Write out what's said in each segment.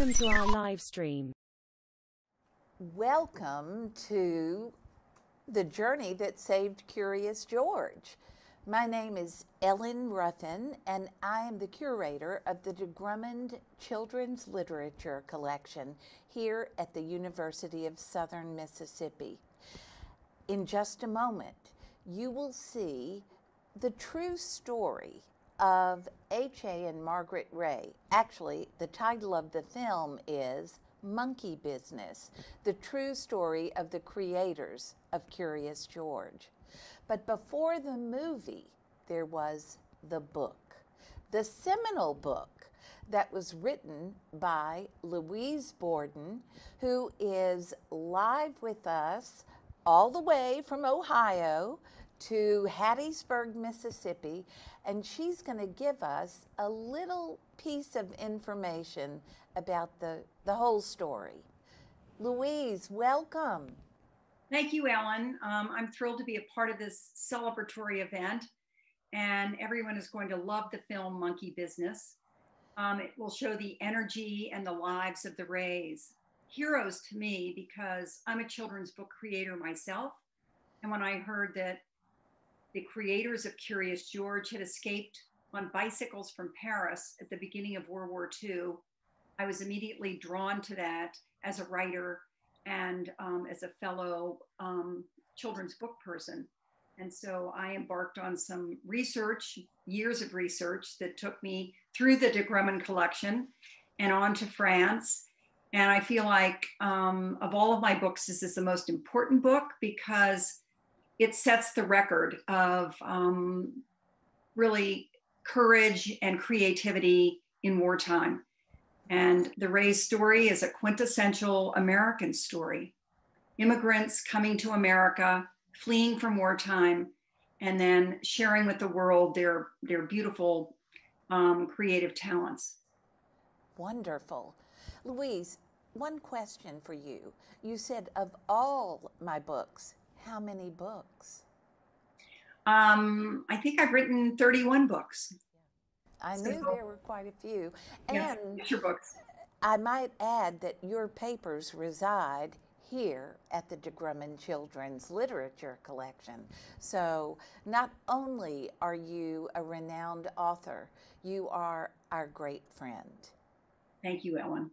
Welcome to our live stream. Welcome to the journey that saved Curious George. My name is Ellen Ruffin, and I am the curator of the Grummond Children's Literature Collection here at the University of Southern Mississippi. In just a moment, you will see the true story of H.A. and Margret Rey. Actually, the title of the film is Monkey Business, the true story of the creators of Curious George. But before the movie, there was the book, the seminal book that was written by Louise Borden, who is live with us all the way from Ohio to Hattiesburg, Mississippi, and she's going to give us a little piece of information about the whole story. Louise, welcome. Thank you, Ellen. I'm thrilled to be a part of this celebratory event, and everyone is going to love the film Monkey Business. It will show the energy and the lives of the Reys, heroes to me because I'm a children's book creator myself. And when I heard that the creators of Curious George had escaped on bicycles from Paris at the beginning of World War II, I was immediately drawn to that as a writer and as a fellow children's book person. And so I embarked on some research, years of research that took me through the Grummond Collection and on to France. And I feel like of all of my books, this is the most important book because it sets the record of really courage and creativity in wartime. And the Rey's story is a quintessential American story. Immigrants coming to America, fleeing from wartime, and then sharing with the world their beautiful creative talents. Wonderful. Louise, one question for you. You said of all my books, how many books? I think I've written 31 books. I knew there were quite a few. Yes, And your books. I might add that your papers reside here at the Grummond Children's Literature Collection. So not only are you a renowned author, you are our great friend. Thank you, Ellen.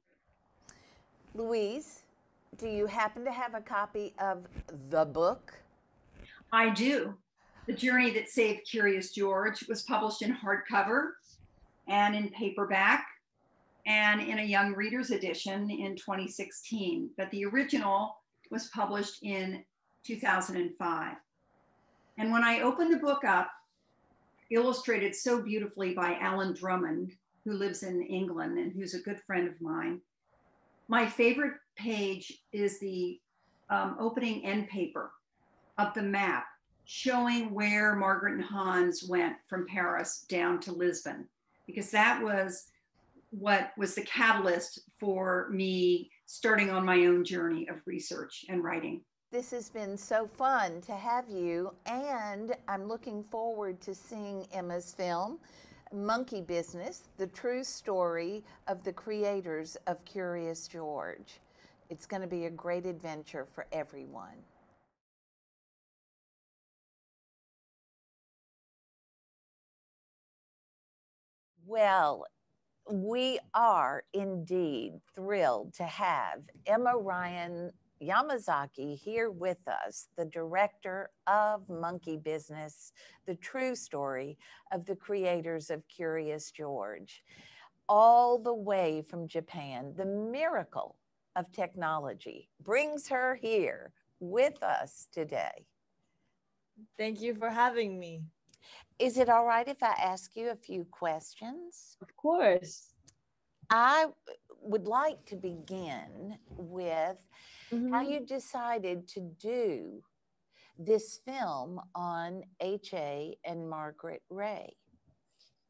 Louise, do you happen to have a copy of the book? I do. The Journey That Saved Curious George was published in hardcover and in paperback and in a young reader's edition in 2016. But the original was published in 2005. And when I opened the book up, illustrated so beautifully by Alan Drummond, who lives in England and who's a good friend of mine, my favorite page is the opening end paper of the map showing where Margret and Hans went from Paris down to Lisbon, because that was what was the catalyst for me starting on my own journey of research and writing. This has been so fun to have you, and I'm looking forward to seeing Emma's film, Monkey Business, the true story of the creators of Curious George. It's going to be a great adventure for everyone. Well, we are indeed thrilled to have Ema Ryan Yamazaki here with us, the director of Monkey Business, the true story of the creators of Curious George, all the way from Japan. The miracle of technology brings her here with us today. Thank you for having me. Is it all right if I ask you a few questions? Of course. I would like to begin with how you decided to do this film on H.A. and Margret Rey.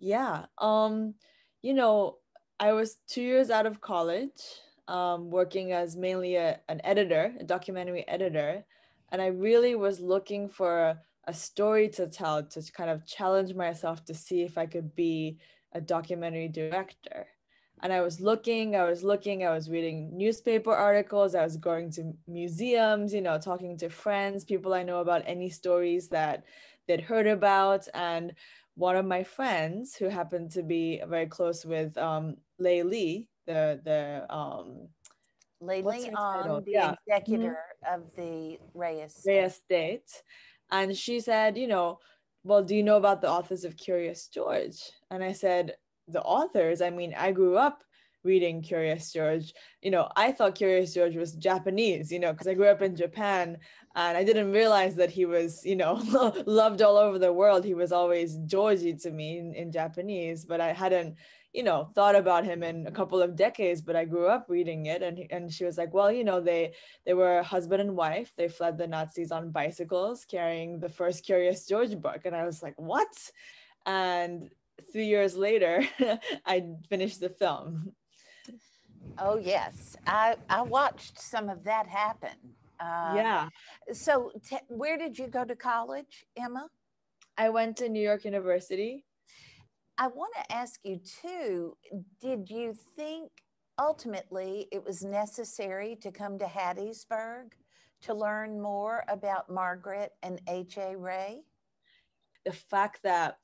Yeah. You know, I was 2 years out of college, working as mainly an editor, a documentary editor. And I really was looking for a story to tell, to kind of challenge myself to see if I could be a documentary director. And I was looking, I was reading newspaper articles, I was going to museums, talking to friends, people I know about any stories that they'd heard about. And one of my friends who happened to be very close with Lei Li, what's Lately her on title? the Yeah. executor of the Rey Rey estate. Estate. And she said, well, do you know about the authors of Curious George? And I said, the authors? I mean, I grew up reading Curious George. I thought Curious George was Japanese, because I grew up in Japan, and I didn't realize that he was, loved all over the world. He was always Georgie to me in Japanese, but I hadn't thought about him in a couple of decades, but I grew up reading it. And she was like, well, they were husband and wife. They fled the Nazis on bicycles carrying the first Curious George book. And I was like, what? And 3 years later, I finished the film. Oh, yes. I watched some of that happen. Yeah. So where did you go to college, Emma? I went to New York University. I want to ask you too, did you think ultimately it was necessary to come to Hattiesburg to learn more about Margret and H.A. Rey? The fact that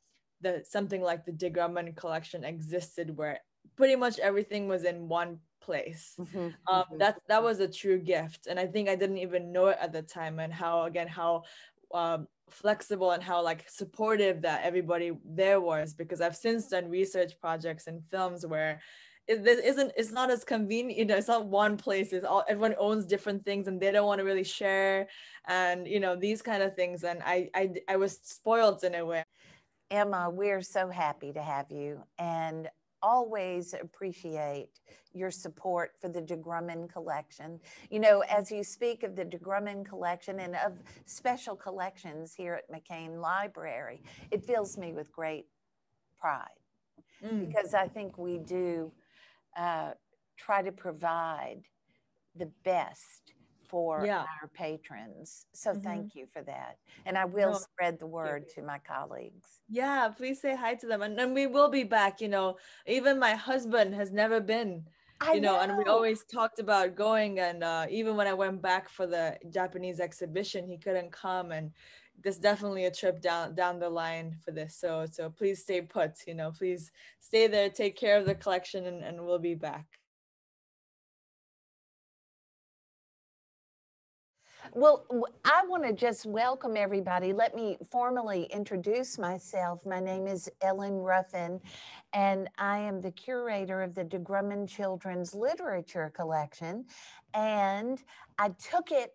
something like the Grummond Collection existed, where pretty much everything was in one place, that was a true gift. And I think I didn't even know it at the time, and how flexible and how supportive that everybody there was, because I've since done research projects and films where it's not as convenient, it's not one place, everyone owns different things and they don't want to really share, and these kind of things. And I was spoiled in a way. Emma, we're so happy to have you, and always appreciate your support for the Grummond Collection. As you speak of the Grummond Collection and of special collections here at McCain Library, it fills me with great pride, because I think we do try to provide the best for our patrons. So thank you for that. And I will spread the word to my colleagues. Yeah, please say hi to them. And we will be back. Even my husband has never been, and we always talked about going. And even when I went back for the Japanese exhibition, he couldn't come. And there's definitely a trip down the line for this. So please stay put, please stay there, take care of the collection, and we'll be back. Well, I want to just welcome everybody. Let me formally introduce myself. My name is Ellen Ruffin, and I am the curator of the Grummond Children's Literature Collection. And I took it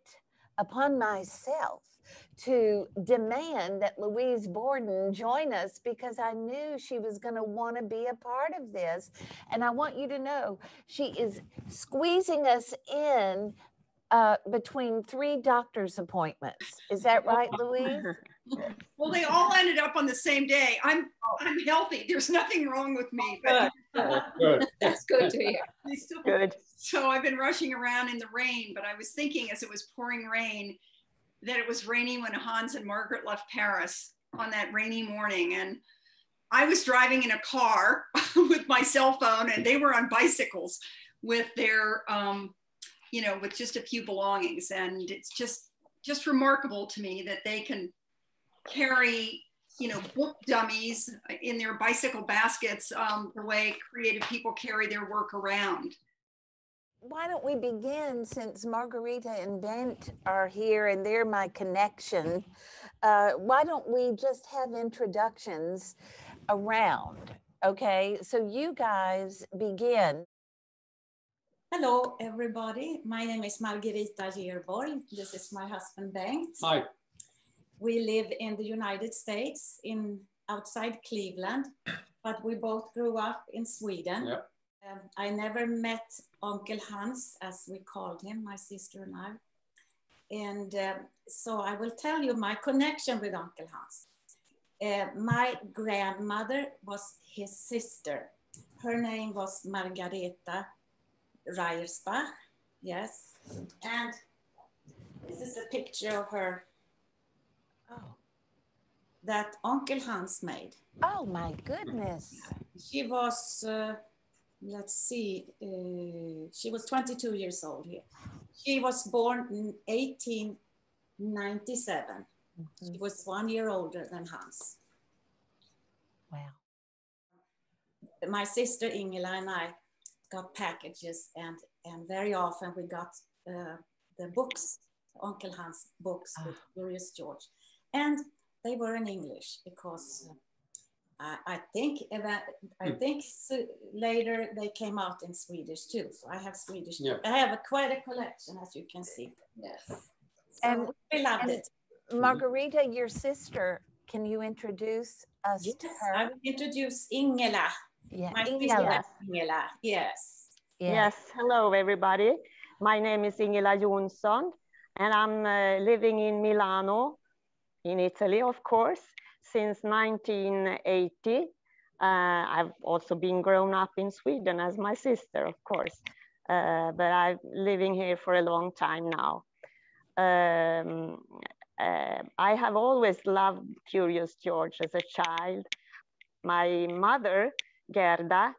upon myself to demand that Louise Borden join us, because I knew she was going to want to be a part of this. And I want you to know she is squeezing us in between 3 doctor's appointments. Is that right, Louise? Well, they all ended up on the same day. I'm healthy. There's nothing wrong with me. But Good. That's good to hear. Good. So I've been rushing around in the rain, but I was thinking as it was pouring rain that it was raining when Hans and Margaret left Paris on that rainy morning. And I was driving in a car with my cell phone, and they were on bicycles with their with just a few belongings. And it's just remarkable to me that they can carry, book dummies in their bicycle baskets, the way creative people carry their work around. Why don't we begin, since Margarita and Bent are here and they're my connection, why don't we just have introductions around, okay? So you guys begin. Hello, everybody. My name is Margarita Gerborg. This is my husband, Bengt. Hi. We live in the United States, outside Cleveland, but we both grew up in Sweden. Yep. I never met Uncle Hans, as we called him, my sister and I. And so I will tell you my connection with Uncle Hans. My grandmother was his sister. Her name was Margareta Rey, yes. And this is a picture of her that Uncle Hans made. Oh my goodness. She was let's see, she was 22 years old here. She was born in 1897. She was 1 year older than Hans. Wow. My sister Ingela and I got packages, and very often we got the books, Uncle Hans books with Curious George. And they were in English because I think later they came out in Swedish too. So I have Swedish. Yeah. I have quite a collection, as you can see. Yes. So and we loved it. Margarita, your sister, can you introduce us to her? I will introduce Ingela. Yeah, my Ingela. Ingela. Yes. Yes. Hello, everybody. My name is Ingela Jonsson, and I'm living in Milano, in Italy, of course, since 1980. I've also been grown up in Sweden as my sister, of course, but I'm living here for a long time now. I have always loved Curious George as a child. My mother, Gerda,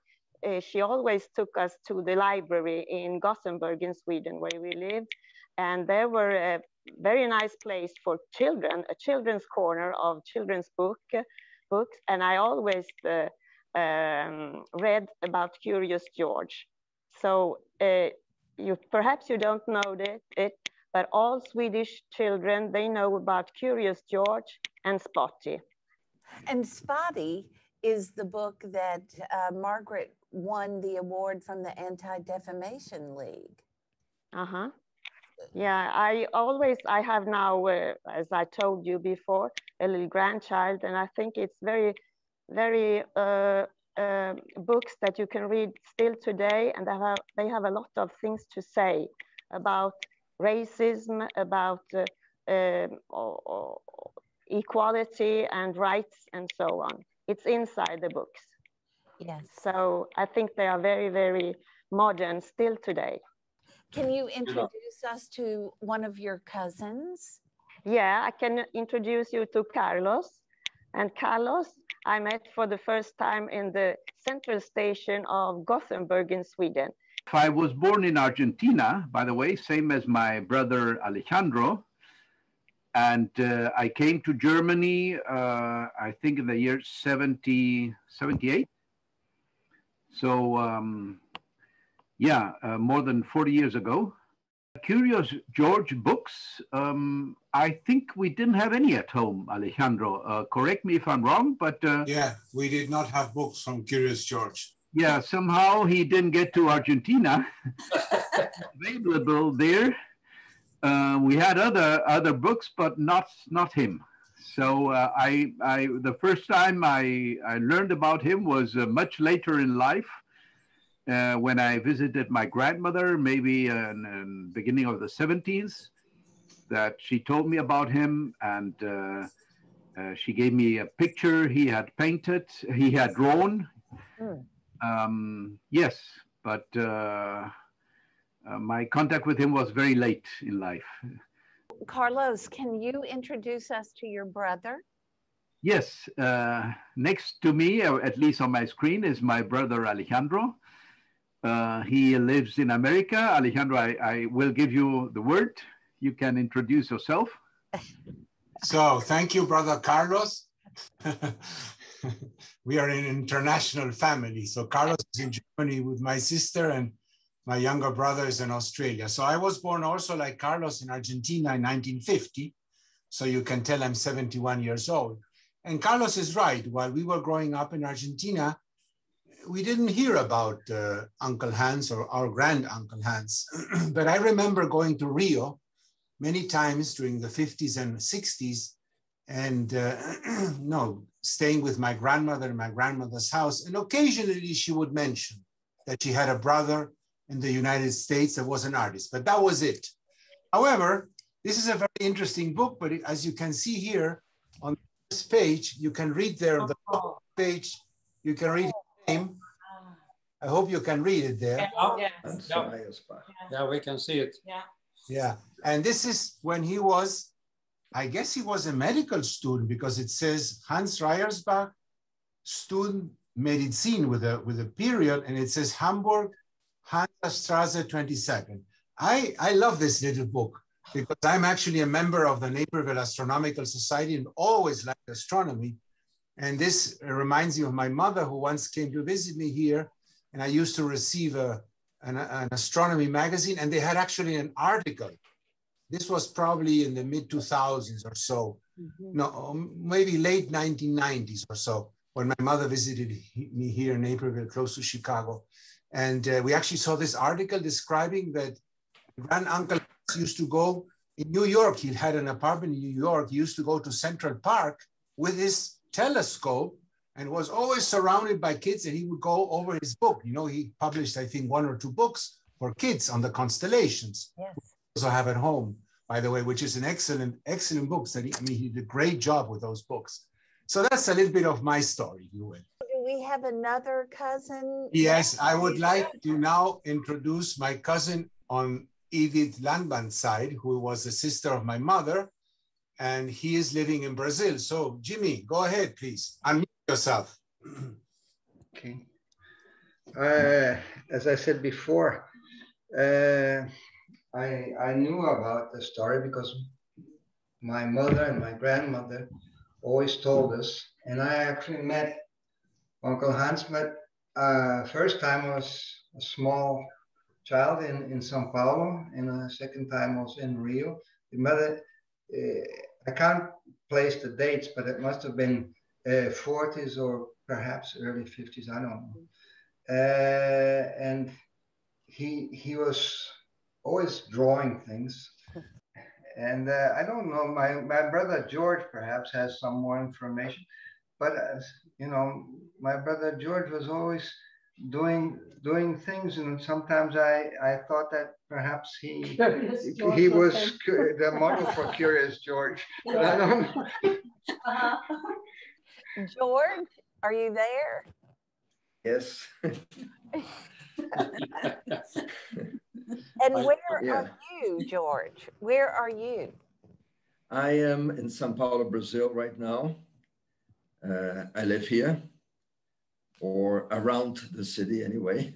she always took us to the library in Gothenburg in Sweden, where we lived. And there were a very nice place for children, a children's corner of children's books. And I always read about Curious George. So perhaps you don't know it, but all Swedish children, they know about Curious George and Spotty. And Spotty is the book that Margret won the award from the Anti-Defamation League. Uh-huh. Yeah, I have now, as I told you before, a little grandchild, and I think it's very, very books that you can read still today, and they have a lot of things to say about racism, about equality and rights and so on. It's inside the books. Yes. So I think they are very, very modern still today. Can you introduce us to one of your cousins? Yeah, I can introduce you to Carlos. And Carlos, I met for the first time in the central station of Gothenburg in Sweden. I was born in Argentina, by the way, same as my brother Alejandro. And I came to Germany, I think in the year 78. So, yeah, more than 40 years ago. Curious George books, I think we didn't have any at home, Alejandro. Correct me if I'm wrong, but... yeah, we did not have books from Curious George. Yeah, somehow he didn't get to Argentina. Available there. We had other books, but not him. So the first time I learned about him was much later in life, when I visited my grandmother, maybe in the beginning of the 70s, that she told me about him, and she gave me a picture he had painted, he had drawn. Yes, but my contact with him was very late in life. Carlos, can you introduce us to your brother? Yes, next to me, or at least on my screen, is my brother Alejandro. He lives in America. Alejandro, I will give you the word. You can introduce yourself. So thank you, brother Carlos. We are an international family. So Carlos is in Germany with my sister, and my younger brother is in Australia. So I was born also like Carlos in Argentina in 1950. So you can tell I'm 71 years old. And Carlos is right. While we were growing up in Argentina, we didn't hear about Uncle Hans or our grand Uncle Hans. But I remember going to Rio many times during the 50s and 60s, and staying with my grandmother in my grandmother's house. And occasionally she would mention that she had a brother in the United States that was an artist, but that was it. However, this is a very interesting book, but as you can see here on this page, you can read there on the top page, you can read his name. I hope you can read it there. Yeah, we can see it. Yeah, and this is when he was, I guess he was a medical student, because it says Hans Reyersbach, student Medizin with a period, and it says Hamburg, Hansastrasse 22nd. I love this little book because I'm actually a member of the Naperville Astronomical Society and always liked astronomy. And this reminds me of my mother, who once came to visit me here, and I used to receive an astronomy magazine, and they had actually an article. This was probably in the mid 2000s or so, no, maybe late 1990s or so, when my mother visited me here in Naperville, close to Chicago. And we actually saw this article describing that granduncle used to go in New York. He had an apartment in New York. He used to go to Central Park with his telescope and was always surrounded by kids, and he would go over his book. You know, he published, I think, 1 or 2 books for kids on the constellations. Yes. Also have at home, by the way, which is an excellent book. That he did a great job with those books. So that's a little bit of my story, if you will. Do we have another cousin? Yes, I would like to now introduce my cousin on Edith Landman's side, who was the sister of my mother, and he is living in Brazil. So Jimmy, go ahead, please. Unmute yourself. Okay. As I said before, I knew about the story because my mother and my grandmother always told us, and I actually met Uncle Hans, but first time I was a small child in Sao Paulo, and the second time I was in Rio. The mother, I can't place the dates, but it must have been 40s or perhaps early 50s, I don't know. And he was always drawing things. And I don't know, my brother George perhaps has some more information, but you know, my brother George was always doing things, and sometimes I thought that perhaps he was the model for Curious George. But I don't know. George, are you there? Yes. And where are you, George? Where are you? I am in São Paulo, Brazil right now. I live here, or around the city anyway.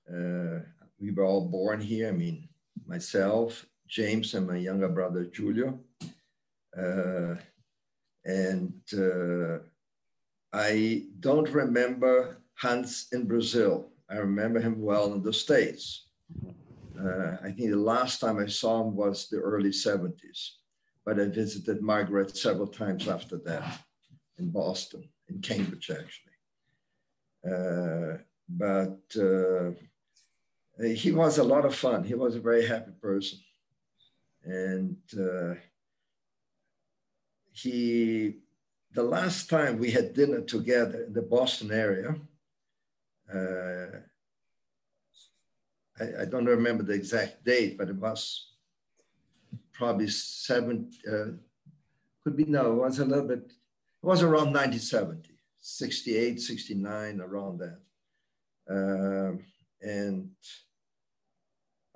We were all born here. I mean, myself, James, and my younger brother, Julio. I don't remember Hans in Brazil. I remember him well in the States. I think the last time I saw him was the early 70s, but I visited Margret several times after that in Boston, in Cambridge, actually. But he was a lot of fun. He was a very happy person. And the last time we had dinner together in the Boston area, I don't remember the exact date, but it was probably could be, no, it was a little bit, it was around 1970, 68, 69, around that. And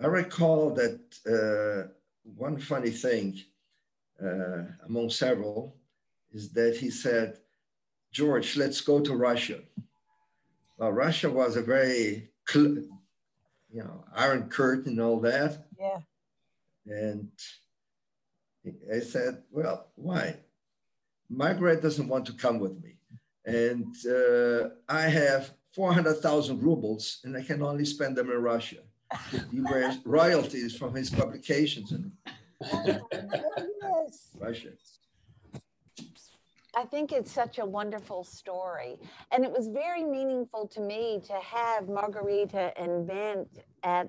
I recall that one funny thing among several is that he said, George, let's go to Russia. Well, Russia was a very, Iron Curtain and all that. Yeah. And I said, well, why? Margaret doesn't want to come with me. And I have 400,000 rubles and I can only spend them in Russia. He wears royalties from his publications in Russia. I think it's such a wonderful story. And it was very meaningful to me to have Margarita and Bent at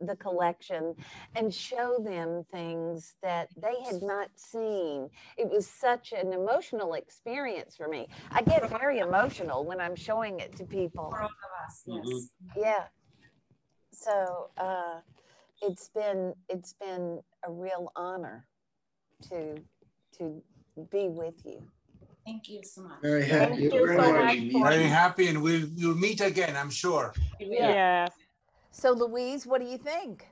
the collection and show them things that they had not seen. It was such an emotional experience for me. I get very emotional when I'm showing it to people. For all of us, yes. Mm-hmm. Yeah. So it's been a real honor to be with you. Thank you so much. Very happy. Very happy, and we'll meet again, I'm sure. Yeah. So Louise, what do you think?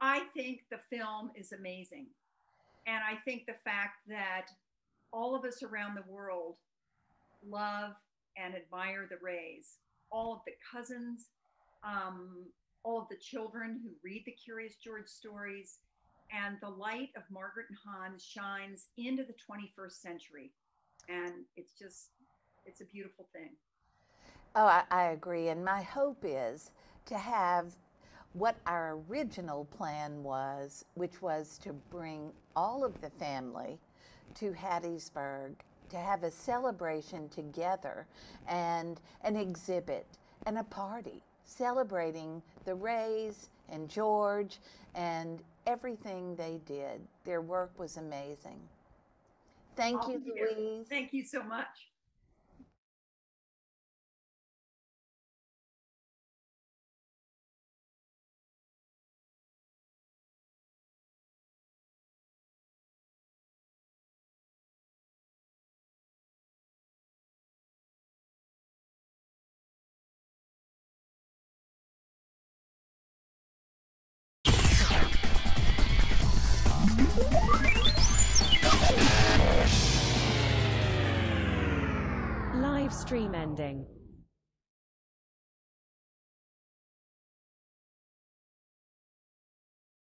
I think the film is amazing. And I think the fact that all of us around the world love and admire the Reys. All of the cousins, all of the children who read the Curious George stories, and the light of Margret and Hans shines into the 21st century. And it's a beautiful thing. Oh, I agree. And my hope is to have what our original plan was, which was to bring all of the family to Hattiesburg to have a celebration together and an exhibit and a party celebrating the Reys and George and everything they did. Their work was amazing. Thank you, Louise. Thank you so much. Live stream ending.